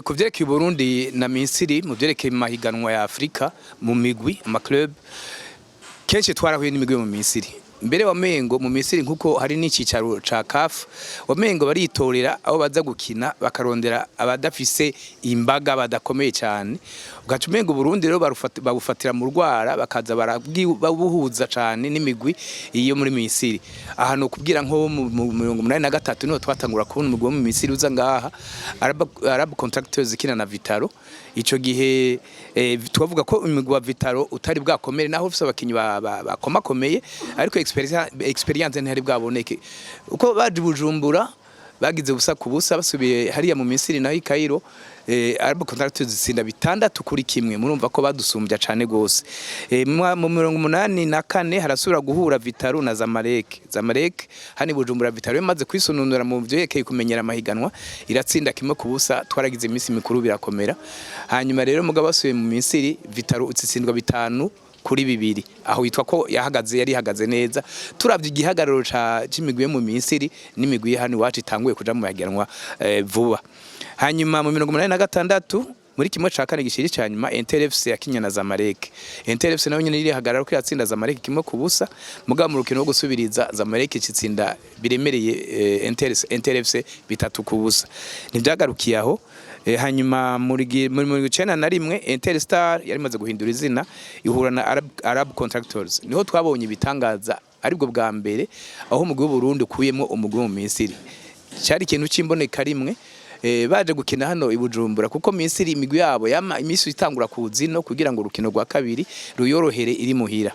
Ku vyerekeye Burundi na Misiri mu vyerekeye mahiganwa ya Afrika mu migwi club kenshi twarahuye n'imigwi mu Misiri mbere wamengo mu Misiri nkuko hari n'icicaro ca CAF wamengo baritorera aho baza gukina bakarondera abadafise imbaga badakomeye cyane ugacumengo Burundi rero babufatira mu rwara bakaza babuhuza cyane n'imigwi iyo muri Misiri aha no kubwira nko mu 83 niho twatangura kubona umugwi wo mu Misiri uza ngaha Arab Contractors ikina na Vitaro ico gihe twavuga ko umugwi wa Vitaro utari bwakomere naho ufise abakinyi bakomakomeye ariko experience ntihari bwaboneke uko baje Bujumbura bagize busa kubusa basubiye hariya mu Misiri naho Cairo Arab Contractors zitsinda 6 kuri kimwe murumva ko badusumbya cyane gose mu 84 harasubira guhura Vitaro na Zamalek hani Bujumbura Vitaro yamaze kwisununura mu vyerekeye kumenyera amahiganwa iratsinda kimwe kubusa twaragize iminsi mikuru birakomera hanyuma rero mugabo basubiye mu Misiri Vitaro utsitsindwa 5 kuri 2 aho yitwa ko yari hagaze neza turavye igihagararo c'imigwi mu Misiri n'imigwi hano wacu itanguye kuja mu mahiganwa vuba hanyuma mu 86 muri kimwe ca kane gishiri cyanyuma NTFC yakinya na Zamalek NTFC nayo nyene iri hagararo ko yatsinda Zamalek kimwe kubusa mugabo mu rukino rwo gusubiriza Zamalek itsinda biremereye NTFC 3 kubusa ntivyagarukiye aho hanyuma muri 91 Interstar yari maze guhindura izina ihura na Arab Contractors niho twabonye ibitangaza aribwo bwa mbere aho umugwi w'Uburundi kuyemo umugwi mu Misiri cyari ikintu cimboneka rimwe baje gukina hano ibujumbura kuko Misiri imigwi yabo imisi itangura kuzino kugira ngo urukino rwa kabiri ruyorohere iri muhira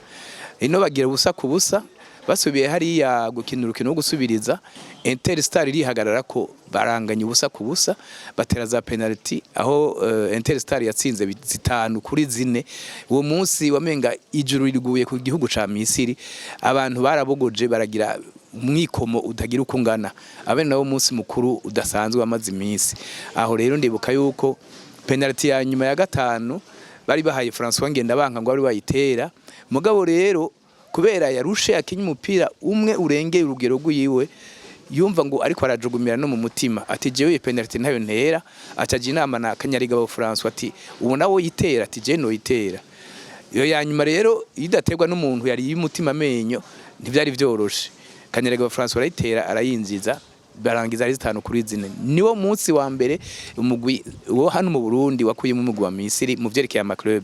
ino bagira busa kubusa basubiye hariya gukina urukino rwo gusubiriza Interstar irihagarara ko baranganya ubusa kubusa batera za penalty aho Interstar yatsinze 5 kuri 4 uwo munsi wamenga ijuru riguye ku gihugu ca Misiri abantu barabogoje baragira mwikomo utagira ukungana abene nawo munsi mukuru udasanzwe amazi iminsi aho rero ndibuka yuko penalty ya nyuma ya 5 bari bahaye François Ngendabanka ngo bari bayitera mugabo rero kubera yarushe akinye umupira umwe urengeye urugero rwiwe yumva ngo ariko arajugumira no mu mutima ati jewe penalty ntayo ntera acaje inama na Kanyariga wa François ati ubu nawo yitera ati je no yitera iyo yanyuma rero idaterwa n'umuntu yari y'umutima amenyo ntivyari vyoroshe Kanyariga wa François arayitera arayinjiza barangiza ari 5 kuri 4 niwo munsi wa mbere umugwi wo hano mu Burundi wakuyemo umugwi wa Misiri mu vyerekeye ama club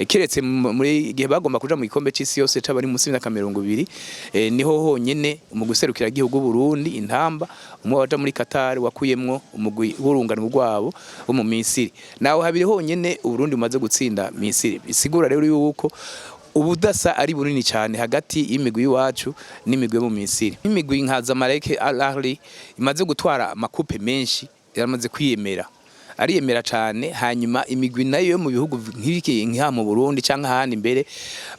kiretse muri gihe bagomba kuja mu gikombe c'isi yose c'abari munsi y'imyaka 20 niho honyene umugwi serukira igihugu Burundi intamba umwe waja muri Qatar wakuyemwo umugwi w'urungano rwabo wo mu Misiri naho habiri honyene Burundi umaze gutsinda Misiri bisigura rero yuko ubudasa ari bunini cyane hagati y'imigwi yacu n'imigwi mu Misiri imigwi nka Zamalek Al-Ahli imaze gutwara makupe menshi yaramaze kwiyemera ariyemera cyane hanyuma imigwi nayo yo mu bihugu nk'iki nka mu Burundi canka handi imbere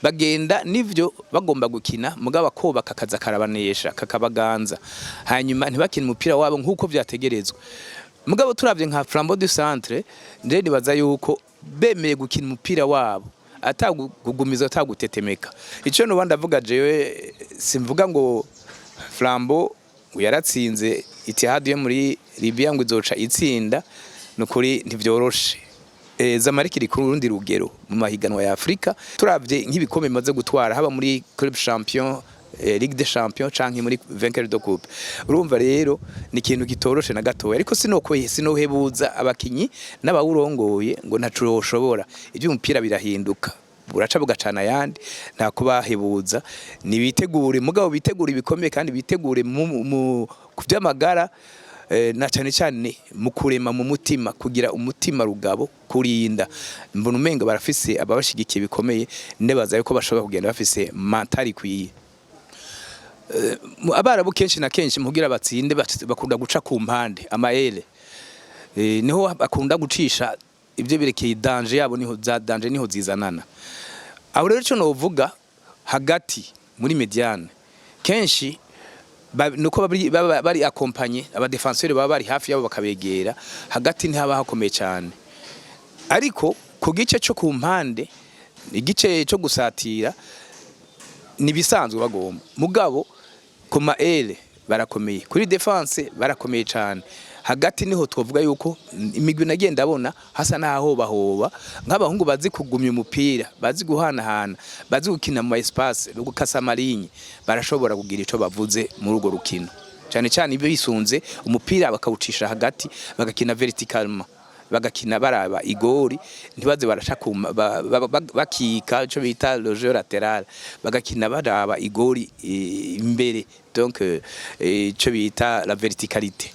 bagenda nivyo bagomba gukina mugabo akobaka kaza karabanesha kakabaganza hanyuma ntibakina umupira wabo nkuko vyategerezwa mugabo turavye nka Flambeau du Centre ndende baza yuko bemeye gukina umupira wabo atagugumiza atagutetemeka ico no bandavuga jewe simvuga ngo Flambeau yaratsinze Itihad yo muri Libya ngo izoca itsinda nukuri ntivyoroshe Zamalek iri ku rundi rugero mu mahiganwa ya Afrika turavye nk'ibikombe bimaze gutwara haba muri Club Champion Ligue des Champions canke muri Vainqueur de Coupe urumva rero ni ikintu gitoroshe na gatoya ariko sinohebuza abakinyi n'abawurongoye ngo ntacuroshobora ibyo umupira birahinduka buraca bugacana yandi nta kubahebuza ni bitegure mugabo bitegure ibikomeye kandi bitegure mu kuvyamagara na cyane mu kurema mu mutima kugira umutima rugabo kurinda mbona umenga barafise ababashigikiye bikomeye nebaza yuko bashobora kugenda bafise mentali kwiye abarabu kenshi na kenshi mugira batsinde bakunda guca ku mpande amaele niho bakunda gucisha ibyo birekeye danger yabo niho za danger niho zizanana aho rero cyo no vuga hagati muri mediane kenshi nuko bari accompagner aba defenseurs baba bari hafi yabo bakabegera hagati ntihaba hakomeye cyane ariko ku gice cyo ku mpande igice cyo gusatira nibisanzwe bagomba mugabo kuma ele barakomeye kuri defense barakomeye cyane hagati niho twovuga yuko imigwi nagenda abona hasa naho bahoba nk'abahungu bazi kugumya umupira bazi guhanahana bazi gukina mu espace no gukasa amarinye barashobora kugira ico bavuze muri urwo rukino cyane cyane ibyo bisunze umupira bakawucisha hagati bagakina verticalement bagakina baraba igori ntibaze barashaka bakika ico bita le jeu latéral bagakina baraba igori imbere donc ico bita la verticalité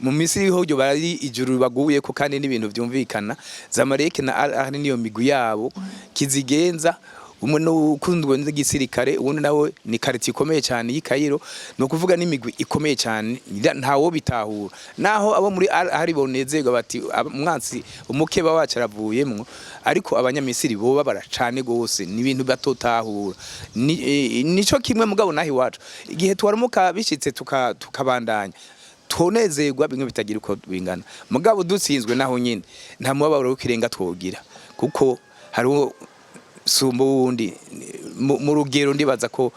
mu Misiri hojo bari ijuru baguye ko kandi n'ibintu byumvikana Zamalek na Al niyo migwi yabo kizigenza umwe no ukundwe n'igisirikare ubundi nawe ni kariti ikomeye cyane y'Ikairo no kuvuga n'imigwi ikomeye cyane ntawo bitahura naho abo muri hari bonezerwa bati umwansi umukeba wacu aravuyemwo ariko abanyamisiri boba baracane gose n'ibintu batotahura nico kimwe mugabo nahi wacu igihe twaramuka bishitse tukabandanya tonezerwa bimwe bitagira uko bingana mugabo dutsinzwe naho nyine nta mubabaro w'ikirenga twogira kuko hari sumbo wundi mu rugero ndibaza ko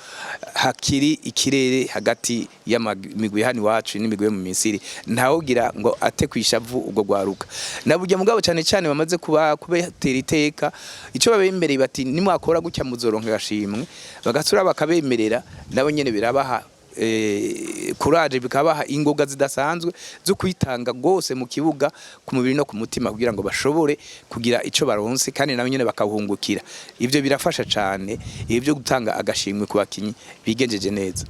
hakiri ikirere hagati y'amigwi hani wacu n'imigwi yo mu Misiri ntawogira ngo ate kwishavu ubwo gwaruka naburya mugabo cyane cyane bamaze kubatera iteka ico babembereye bati nimwakora gutya muzoronka gashimwe bagasura bakabemerera nabo nyene birabaha courage bikabaha ingoga zidasanzwe zo kwitanga gose mu kibuga ku mubiri no ku mutima kugira ngo bashobore kugira ico baronse kandi nabo nyene bakahungukira ivyo birafasha cyane ibyo gutanga agashimwe ku bakinyi bigenjeje neza.